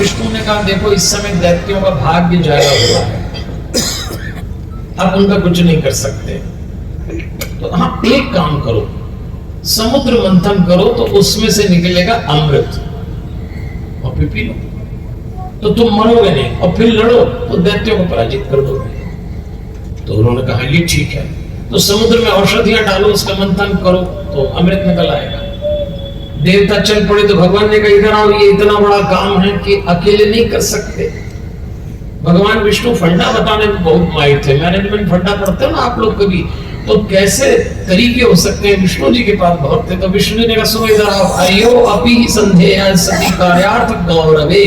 विष्णु ने कहा देखो इस समय दैत्यों का भाग्य जाया हुआ है, अब उनका कुछ नहीं कर सकते, तो हाँ एक काम करो, समुद्र मंथन करो तो उसमें से निकलेगा अमृत और फिर पी लो, तो तुम मरोगे नहीं, और फिर लड़ो तो दैत्यों को पराजित कर दोगे। तो उन्होंने कहा ये ठीक है, तो समुद्र में औषधियां डालो, उसका मंथन करो तो अमृत निकल आएगा। देवता चल पड़े तो भगवान ने कहा इधर आओ, ये इतना बड़ा काम है कि अकेले नहीं कर सकते। भगवान विष्णु फंडा बताने में बहुत माहिर थे, मैनेजमेंट फंडा पढ़ते हो ना आप लोग कभी, तो कैसे तरीके हो सकते हैं, विष्णु जी के पास बहुत थे। तो विष्णु ने कहा सुनो इधर आओ, अयो अपि संधेय सति कार्यार्थ गौरवे।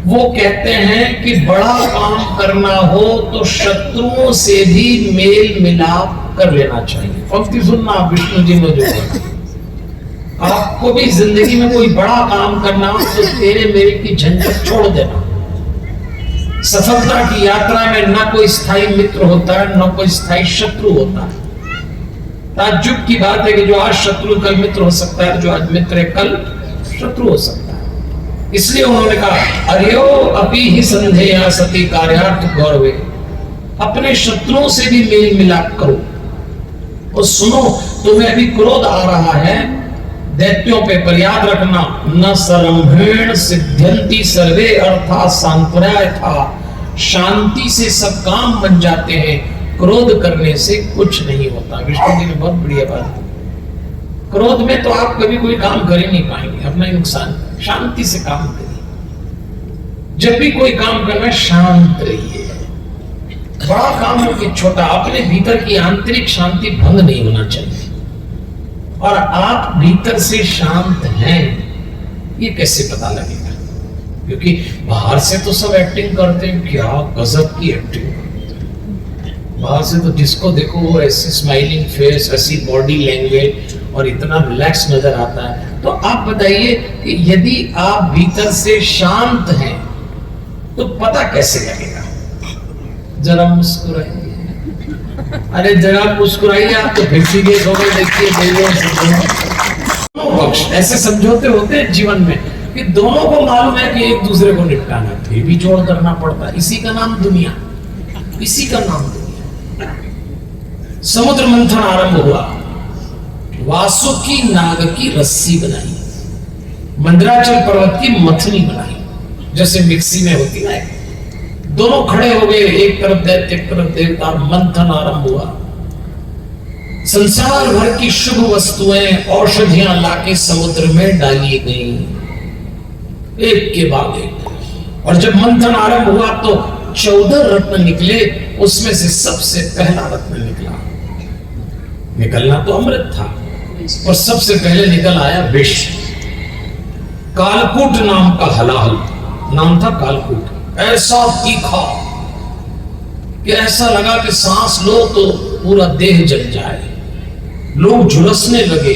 वो कहते हैं कि बड़ा काम करना हो तो शत्रुओं से भी मेल मिलाप कर लेना चाहिए। पंक्ति सुनना आप, विष्णु जी ने जो कहा, आपको भी जिंदगी में कोई बड़ा काम करना हो तो तेरे मेरे की झंझट छोड़ देना। सफलता की यात्रा में ना कोई स्थायी मित्र होता है, ना कोई स्थायी शत्रु होता है। ताज्जुब की बात है कि जो आज शत्रु कल मित्र हो सकता है, जो आज मित्र है कल शत्रु हो सकता है। इसलिए उन्होंने कहा अर्यो अपि ही संधेया सति कार्यार्थ गौरवे, अपने शत्रुओं से भी मेल मिलाप करो। और सुनो तुम्हें अभी क्रोध आ रहा है दैत्यों पे, पर याद रखना न सरम्भेण सिद्ध्यन्ति सर्वे अर्थात सांत्वनाय था, शांति से सब काम बन जाते हैं, क्रोध करने से कुछ नहीं होता। विष्णु जी ने बहुत बढ़िया बात की। क्रोध में तो आप कभी कोई काम कर ही नहीं पाएंगे, अपना ही नुकसान। शांति से काम करिए, जब भी कोई काम करना शांत रहिए, बड़ा काम हो कि छोटा, अपने भीतर की आंतरिक शांति भंग नहीं होना चाहिए। और आप भीतर से शांत हैं ये कैसे पता लगेगा? क्योंकि बाहर से तो सब एक्टिंग करते हैं, क्या गजब की एक्टिंग करते हैं। बाहर से तो जिसको देखो वो ऐसी स्माइलिंग फेस, ऐसी बॉडी लैंग्वेज और इतना रिलैक्स नजर आता है। तो आप बताइए कि यदि आप भीतर से शांत हैं तो पता कैसे लगेगा? जरा मुस्कुराइए, अरे जरा मुस्कुराइए आप तो फिर सीधे सोगे। देखिए पक्ष ऐसे समझौते होते हैं जीवन में कि दोनों को मालूम है कि एक दूसरे को निपटाना, फिर भी जोड़ करना पड़ता है। इसी का नाम दुनिया, इसी का नाम दुनिया। समुद्र मंथन आरंभ हुआ, वासुकी नाग की रस्सी बनाई, मंदराचल पर्वत की मथनी बनाई, जैसे मिक्सी में होती है। दोनों खड़े हो गए, एक तरफ दैत्य एक तरफ देवता, मंथन आरंभ हुआ। संसार भर की शुभ वस्तुएं, औषधियां लाके समुद्र में डाली गई, एक के बाद एक। और जब मंथन आरंभ हुआ तो 14 रत्न निकले, उसमें से सबसे पहला रत्न निकलना तो अमृत था, और सबसे पहले निकल आया विष। कालकूट नाम का हलाहल नाम था कालकूट। ऐसा तीखा कि ऐसा लगा कि सांस लो तो पूरा देह जल जाए। लोग झुलसने लगे,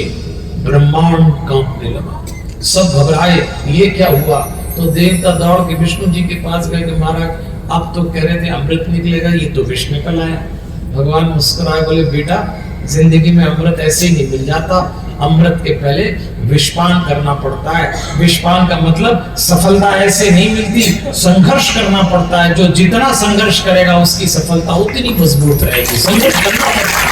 ब्रह्मांड कांपने लगा, सब घबराए, ये क्या हुआ? तो देवता दौड़ के विष्णु जी के पास गए कि महाराज आप तो कह रहे थे अमृत निकलेगा, ये तो विष निकल आया। भगवान मुस्कुराए, बोले बेटा जिंदगी में अमृत ऐसे ही नहीं मिल जाता, अमृत के पहले विषपान करना पड़ता है। विषपान का मतलब सफलता ऐसे नहीं मिलती, संघर्ष करना पड़ता है। जो जितना संघर्ष करेगा उसकी सफलता उतनी मजबूत रहेगी। संघर्ष करना पड़ता है।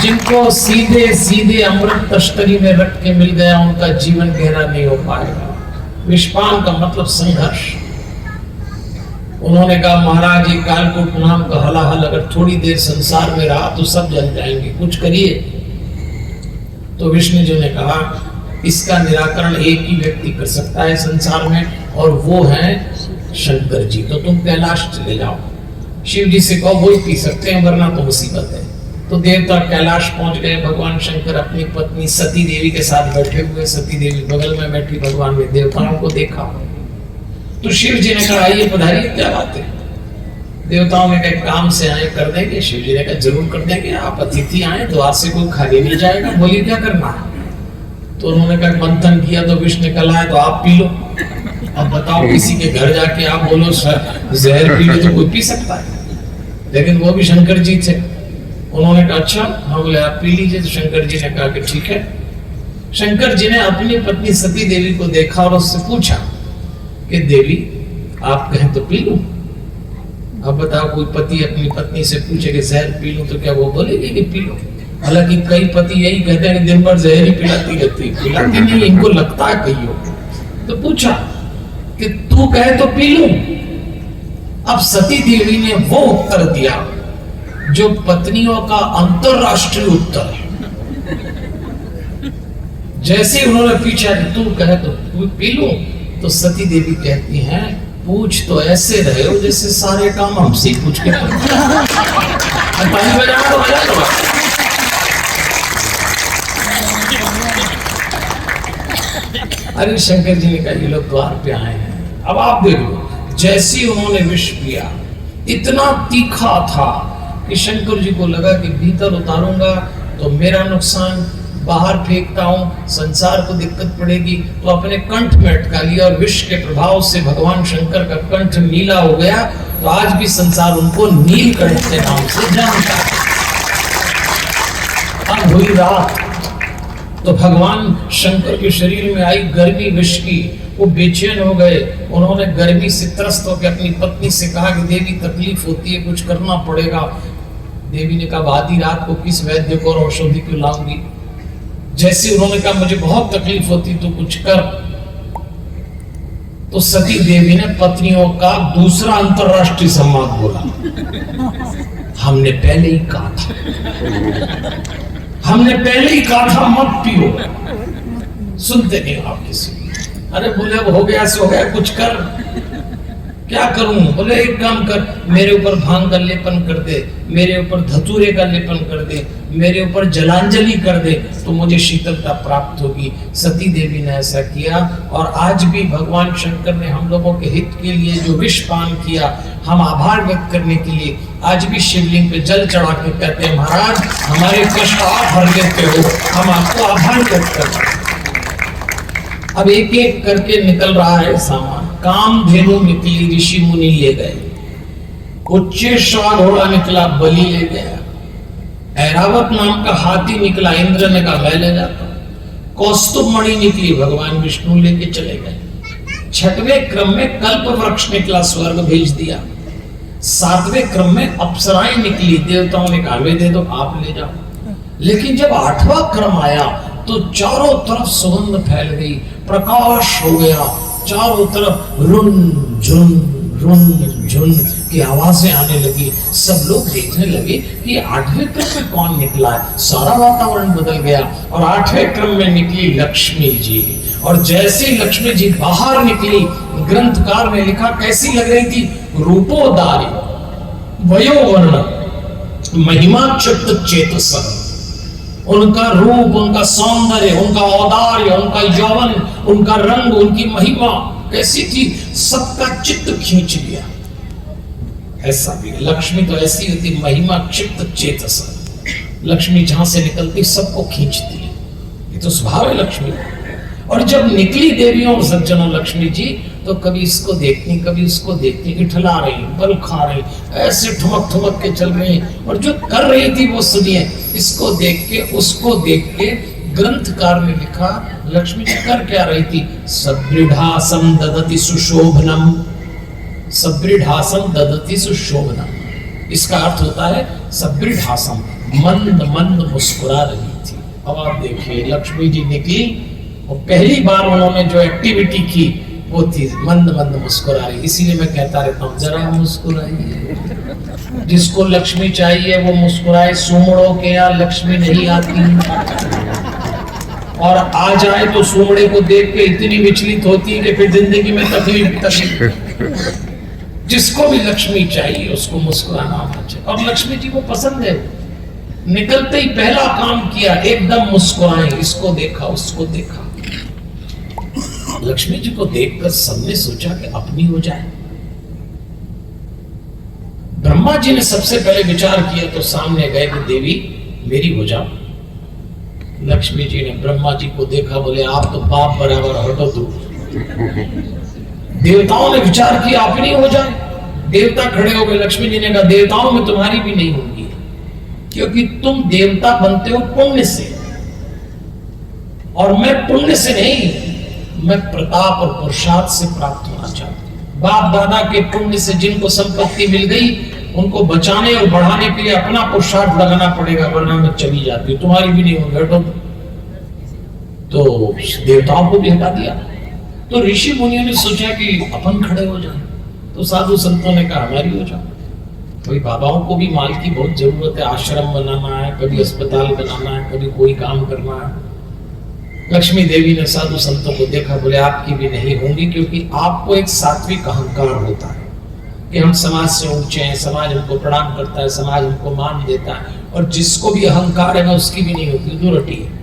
जिनको सीधे सीधे अमृत तश्तरी में रख के मिल गया उनका जीवन गहरा नहीं हो पाएगा। विषपान का मतलब संघर्ष। उन्होंने कहा महाराज ये कालकूट नाम का हलाहल अगर थोड़ी देर संसार में रहा तो सब जल जाएंगे, कुछ करिए। तो विष्णु जी ने कहा इसका निराकरण एक ही व्यक्ति कर सकता है संसार में, और वो है शंकर जी। तो तुम कैलाश चले जाओ, शिव जी से कहो वो ही पी सकते हैं, वरना तो मुसीबत है। तो देवता कैलाश पहुंच गए। भगवान शंकर अपनी पत्नी सती देवी के साथ बैठे हुए, सती देवी बगल में बैठी, भगवान ने देवताओं को देखा। तो शिव जी ने कहा आइए पधारिए, क्या बात है? देवताओं ने कहा काम से आए, कर देंगे। शिव जी ने कहा जरूर कर देंगे, आप अतिथि आए, द्वार से कोई खाली नहीं जाएगा। बोली क्या करना है? तो उन्होंने कहा मंथन किया तो विष निकल आया, तो आप पी लो। अब बताओ किसी के घर जाके आप बोलो जहर पी लो तो कोई पी सकता है? लेकिन वो भी शंकर जी थे। उन्होंने कहा अच्छा, हाँ बोले आप पी लीजिए। तो शंकर जी ने कहा कि ठीक है। शंकर जी ने अपनी पत्नी सती देवी को देखा और उससे पूछा कि देवी आप कहें तो पी लूं। अब बताओ, कोई पति अपनी पत्नी से पूछे कि जहर पी लूं तो क्या वो बोलेगी कि पी लो? हालांकि कई पति यही कहते हैं कि दिन भर जहर ही पिलाती रहती, पिलाती नहीं, इनको लगता है कहीं हो। तो पूछा कि तू कहे तो पी लूं। अब सती देवी ने वो उत्तर दिया जो पत्नियों का अंतरराष्ट्रीय उत्तर है। जैसे उन्होंने पूछा कि तू कहे तो पी लूं, तो सती देवी कहती हैं, पूछ तो ऐसे रहे हो जैसे सारे काम हमसे पूछ के अरे शंकर जी ने कहा ये लोग द्वार पे आए हैं। अब आप देखो, जैसे उन्होंने विष पिया इतना तीखा था कि शंकर जी को लगा कि भीतर उतारूंगा तो मेरा नुकसान, बाहर फेंकता हूं संसार को दिक्कत पड़ेगी, तो अपने कंठ में अटका लिया और विष के प्रभाव से भगवान शंकर का कंठ नीला हो गया। तो आज भी संसार उनको नीलकंठ के नाम से जानता है। अब हुई रात तो भगवान शंकर के शरीर में आई गर्मी विष की, वो बेचैन हो गए। उन्होंने गर्मी से त्रस्त होकर अपनी पत्नी से कहा कि देवी तकलीफ होती है, कुछ करना पड़ेगा। देवी ने कहा आधी रात को किस वैद्य को और औषधि क्यों लाऊंगी। जैसे उन्होंने कहा मुझे बहुत तकलीफ होती तो कुछ कर, तो सती देवी ने पत्नियों का दूसरा अंतरराष्ट्रीय संवाद बोला। हमने पहले ही कहा था, हमने पहले ही कहा था मत पियो। सुनते नहीं आप किसी। अरे बोले अब हो गया सो हो गया, कुछ कर। क्या करूं? बोले एक काम कर, मेरे ऊपर भांग का लेपन कर दे, मेरे ऊपर धतूरे का लेपन कर दे, मेरे ऊपर जलांजलि कर दे, तो मुझे शीतलता प्राप्त होगी। सती देवी ने ऐसा किया और आज भी भगवान शंकर ने हम लोगों के हित के लिए जो विष पान किया, हम आभार व्यक्त करने के लिए आज भी शिवलिंग पे जल चढ़ा के कहते हैं महाराज हमारे कष्ट आप हर लेते हो, हम आपको आभार व्यक्त करते हैं। अब एक एक करके निकल रहा है सामान। कामधेनु निकली, ऋषि मुनि ले गए। उच्चेश्वर घोड़ा निकला, बलि ले गया। ऐरावत नाम का हाथी निकला, इंद्र ने कहा मैं ले जाता हूं। कौस्तुभ मणि निकली, भगवान विष्णु लेके चले गए। छठवें क्रम में कल्प वृक्ष निकला, स्वर्ग भेज दिया। सातवें क्रम में अप्सराएं निकली, देवताओं ने कहा वे दे दो, आप ले जाओ। लेकिन जब आठवां क्रम आया तो चारों तरफ सुगंध फैल गई, प्रकाश हो गया, चारों तरफ रुन झुन की आवाजें आने लगी। सब लोग देखने लगे कि आठवें क्रम में कौन निकला है। सारा वातावरण बदल गया और आठवें क्रम में निकली लक्ष्मी जी। और जैसे ही लक्ष्मी जी बाहर निकली, ग्रंथकार ने लिखा कैसी लग रही थी? रूपोदारी, वयोवर्ण, महिमाक्षुत चेतस। उनका रूप, उनका सौंदर्य, उनका औदार्य, उनका यौवन, उनका रंग, उनकी महिमा कैसी थी, सबका चित्त खींच लिया। ऐसा भी लक्ष्मी तो ऐसी होती, महिमा क्षिप्त चेतस। लक्ष्मी जहां से निकलती सबको खींचती है, ये तो स्वभाव है लक्ष्मी। और जब निकली देवियों सज्जनों लक्ष्मी जी, तो कभी इसको देखती, कभी उसको देखती, इठला रही, बल खा रही, ऐसे ठुमक ठुमक के चल रही। और जो कर रही थी वो सुनिए, इसको देख के उसको देख के ग्रंथकार ने लिखा लक्ष्मी जी कर क्या रही थी? सदृढ़ासम ददति सुशोभनम, सदृढ़ासम ददति सुशोभनम। इसका अर्थ होता है सदृढ़ासम, मंद मंद मुस्कुरा रही थी। अब आप देखिए लक्ष्मी जी निकली और पहली बार उन्होंने जो एक्टिविटी की वो थी मंद मंद मुस्कुरा रही। इसीलिए मैं कहता रहता हूँ जरा मुस्कुराइए, जिसको लक्ष्मी चाहिए वो मुस्कुराए। सुमड़ों के यहाँ लक्ष्मी नहीं आती, और आ जाए तो सुमड़े को देख के इतनी विचलित होती है कि फिर जिंदगी में तकलीफ। जिसको भी लक्ष्मी चाहिए उसको मुस्कुराना आना चाहिए, और लक्ष्मी जी को पसंद है। निकलते ही पहला काम किया, एकदम मुस्कुराए, इसको देखा उसको देखा। लक्ष्मी जी को देखकर सबने सोचा कि अपनी हो जाए। ब्रह्मा जी ने सबसे पहले विचार किया तो सामने गए कि देवी मेरी हो जाओ। लक्ष्मी जी ने ब्रह्मा जी को देखा, बोले आप तो बाप बराबर, हटो दूर। देवताओं ने विचार किया अपनी हो जाए। देवता खड़े हो गए। लक्ष्मी जी ने कहा देवताओं में तुम्हारी भी नहीं होगी, क्योंकि तुम देवता बनते हो पुण्य से, और मैं पुण्य से नहीं, मैं प्रताप और पुरुषार्थ से प्राप्त होना चाहता हूं। बाप दादा के पुण्य से जिनको संपत्ति मिल गई, उनको बचाने और बढ़ाने के लिए अपना पुरुषार्थ लगाना पड़ेगा, वरना मैं चली जाती हूँ, तुम्हारी भी नहीं होगी, हटो। तो देवताओं को भी हटा दिया। तो ऋषि मुनियों ने सोचा कि अपन खड़े हो जाए। तो साधु संतों ने कहा हमारी हो जाओ। कोई बाबाओं को भी माल की बहुत जरूरत है, आश्रम बनाना है, कभी अस्पताल बनाना है, कभी कोई काम करना है। लक्ष्मी देवी ने साधु संतों को देखा, बोले आपकी भी नहीं होंगी, क्योंकि आपको एक सात्विक अहंकार होता है कि हम समाज से ऊंचे हैं, समाज हमको प्रणाम करता है, समाज हमको मान देता है, और जिसको भी अहंकार है ना उसकी भी नहीं होती, दुर्रटी है।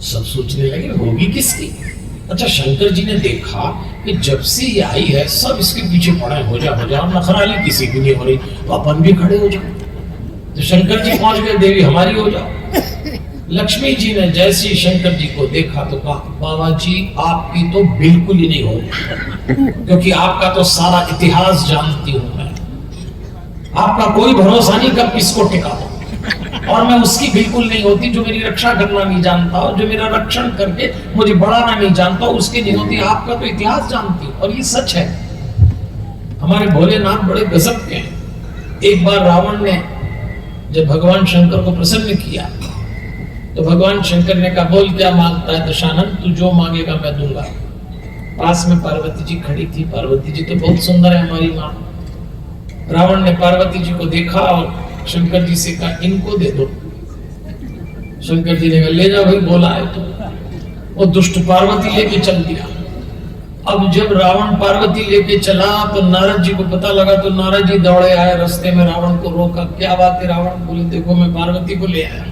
सब सोचने लगे होगी किसकी। अच्छा, शंकर जी ने देखा कि जब से ये आई है सब इसके पीछे पड़े, हो जा नखराली किसी की नहीं हो रही, तो अपन भी खड़े हो जाओ। तो शंकर जी पहुंच गए, देवी हमारी हो जाओ। लक्ष्मी जी ने जैसे ही शंकर जी को देखा तो कहा बाबा जी आपकी तो बिल्कुल ही नहीं होगी, क्योंकि आपका तो सारा इतिहास जानती हूं मैं, आपका कोई भरोसा नहीं कब किसको टिका हो, और मैं उसकी बिल्कुल नहीं होती जो मेरी रक्षा करना नहीं जानता, और जो मेरा रक्षण करके मुझे बढ़ाना नहीं जानता, उसकी नहीं होती। आपका तो इतिहास जानती हूं, और ये सच है। हमारे भोलेनाथ बड़े गजब के हैं। एक बार रावण ने जब भगवान शंकर को प्रसन्न किया, तो भगवान शंकर ने कहा बोल क्या मांगता है दशानन, तू जो मांगेगा मैं दूंगा। पास में पार्वती जी खड़ी थी। पार्वती जी तो बहुत सुंदर है हमारी माँ। रावण ने पार्वती जी को देखा और शंकर जी से कहा इनको दे दो। शंकर जी ने कहा ले जाओ भाई, बोला है तो। वो दुष्ट पार्वती लेके चल दिया। अब जब रावण पार्वती लेके चला तो नारद जी को पता लगा, तो नारद जी दौड़े आए, रास्ते में रावण को रोका। क्या बात है रावण? बोले देखो मैं पार्वती को ले आया।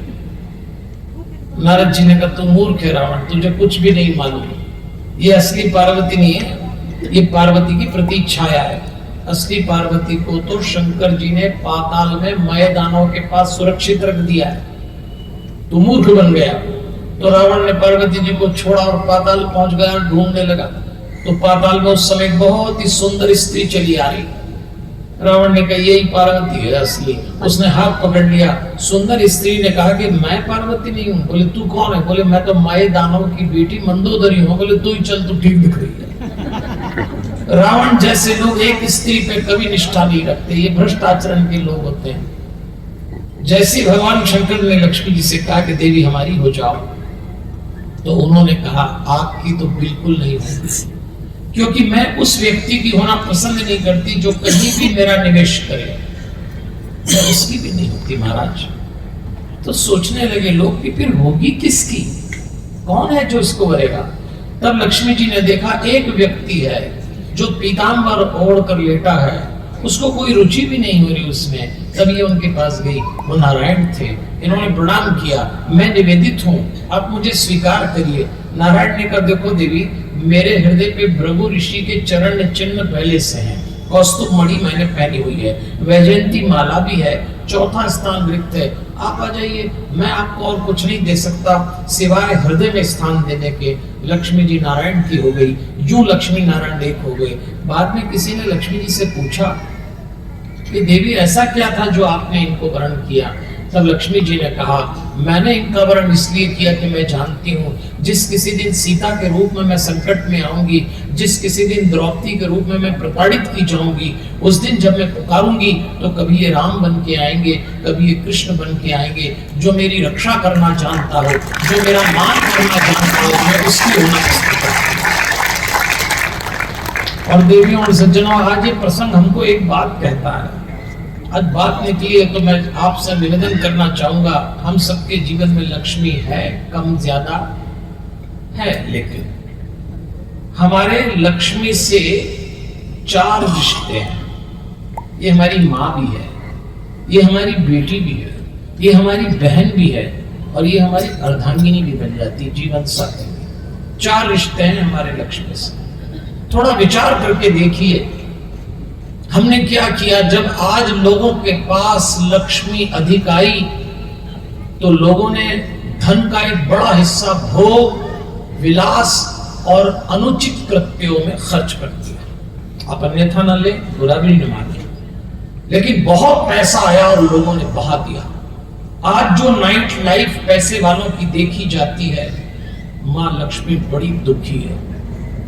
नारद जी ने कहा तू मूर्ख है रावण, तुझे कुछ भी नहीं मालूम, ये असली पार्वती नहीं है, ये पार्वती की प्रतीक छाया है। असली पार्वती को तो शंकर जी ने पाताल में मय दानव के पास सुरक्षित रख दिया है, तू मूर्ख बन गया। तो रावण ने पार्वती जी को छोड़ा और पाताल पहुंच गया, ढूंढने लगा। तो पाताल में उस समय बहुत ही सुंदर स्त्री चली आ रही। रावण ने कहा यही पार्वती है असली। उसने हाथ पकड़ लिया। सुंदर स्त्री ने कहा कि मैं पार्वती नहीं हूँ। बोले तू कौन है? बोले मैं तो मय दानव की बेटी मंदोदरी हूँ। बोले तू ही चल, तू ठीक दिख रही है। रावण जैसे लोग एक स्त्री पे कभी निष्ठा नहीं रखते, ये भ्रष्ट आचरण के लोग होते हैं। जैसे भगवान शंकर ने लक्ष्मी जी से कहा कि देवी हमारी हो जाओ, तो उन्होंने कहा आपकी तो बिल्कुल नहीं होगी, क्योंकि मैं उस व्यक्ति की होना पसंद नहीं करती जो कहीं भी मेरा निवेश करे, मैं उसकी भी नहीं होती महाराज। तो सोचने लगे लोग कि फिर होगी किसकी, कौन है जो इसको करेगा। तब लक्ष्मी जी ने देखा एक व्यक्ति है जो पीतांबर ओढ़ कर लेटा है, उसको कोई रुचि भी नहीं हो रही उसमें। तब ये उनके पास गई, वो नारायण थे। इन्होंने प्रणाम किया, मैं निवेदित हूँ, आप मुझे स्वीकार करिए। नारायण ने कहा देखो देवी, मेरे हृदय पे भृगु ऋषि के चरण चिन्ह पहले से हैं, कौस्तुभ मणि मैंने पहनी हुई है, वैजयंती माला भी है, चौथा स्थान रिक्त है, आप आ जाइए, मैं आपको और कुछ नहीं दे सकता सिवाय हृदय में स्थान देने के। लक्ष्मी जी नारायण की हो गई, यूं लक्ष्मी नारायण एक हो गए। बाद में किसी ने लक्ष्मी जी से पूछा कि देवी ऐसा क्या था जो आपने इनको वर्ण किया? तब लक्ष्मी जी ने कहा मैंने इनका वर्ण इसलिए किया कि मैं जानती हूँ जिस किसी दिन सीता के रूप में मैं संकट में आऊंगी, जिस किसी दिन द्रौपदी के रूप में मैं प्रताड़ित की जाऊंगी, उस दिन जब मैं पुकारूंगी तो कभी ये राम बन के आएंगे, कभी ये कृष्ण बन के आएंगे। जो मेरी रक्षा करना जानता हो, जो मेरा मान करना जानता हो, मैं उसकी होना पसंद करता हूं। और देवियों और सज्जनों, आज ये प्रसंग हमको एक बात कहता है। आज बात निकली है तो मैं आपसे निवेदन करना चाहूंगा, हम सबके जीवन में लक्ष्मी है, कम ज्यादा है, लेकिन हमारे लक्ष्मी से 4 रिश्ते हैं। ये हमारी माँ भी है, ये हमारी बेटी भी है, ये हमारी बहन भी है, और ये हमारी अर्धांगिनी भी बन जाती है, जीवन साथी। 4 रिश्ते हैं हमारे लक्ष्मी से। थोड़ा विचार करके देखिए हमने क्या किया। जब आज लोगों के पास लक्ष्मी अधिक आई तो लोगों ने धन का एक बड़ा हिस्सा भोग, विलास और अनुचित कृत्यों में खर्च कर दिया। आप अन्यथा न ले, बुरा भी न माने, लेकिन बहुत पैसा आया और लोगों ने बहा दिया। आज जो नाइट लाइफ पैसे वालों की देखी जाती है, माँ लक्ष्मी बड़ी दुखी है।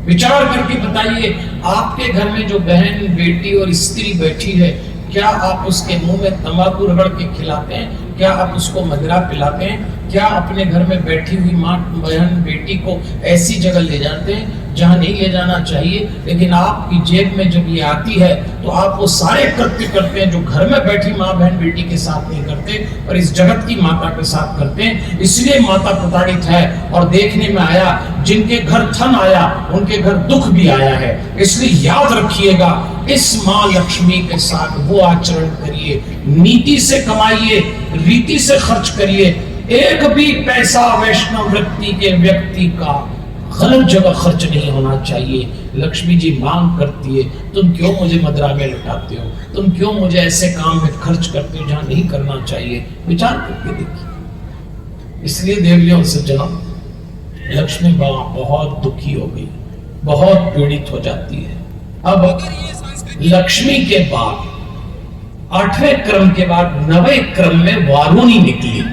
विचार करके बताइए, आपके घर में जो बहन, बेटी और स्त्री बैठी है, क्या आप उसके मुंह में तंबाकू रगड़ के खिलाते हैं? क्या आप उसको मदिरा पिलाते हैं? क्या अपने घर में बैठी हुई माँ, बहन, बेटी को ऐसी जगह ले जाते हैं जहां नहीं ले जाना चाहिए? लेकिन आपकी जेब में जब ये आती है तो आप वो सारे कृत्य करते हैं जो घर में बैठी माँ, बहन, बेटी के साथ नहीं करते, और इस जगत की माता के साथ करते हैं। इसलिए माता प्रताड़ित है। और देखने में आया, जिनके घर धन आया उनके घर दुख भी आया है। इसलिए याद रखिएगा, इस माँ लक्ष्मी के साथ वो आचरण करिए, नीति से कमाइए, रीति से खर्च करिए। एक भी पैसा वैष्णव वृत्ति के व्यक्ति का गलत जगह खर्च नहीं होना चाहिए। लक्ष्मी जी मांग करती है, तुम क्यों मुझे मदिरा में लुटाते हो? तुम क्यों मुझे ऐसे काम में खर्च करते हो जहां नहीं करना चाहिए? विचार करके देखिए। इसलिए देवियों से जन्म लक्ष्मी बाबा बहुत दुखी हो गई, बहुत पीड़ित हो जाती है। अब लक्ष्मी के बाद 8वें क्रम के बाद 9वें क्रम में वारुणी निकली।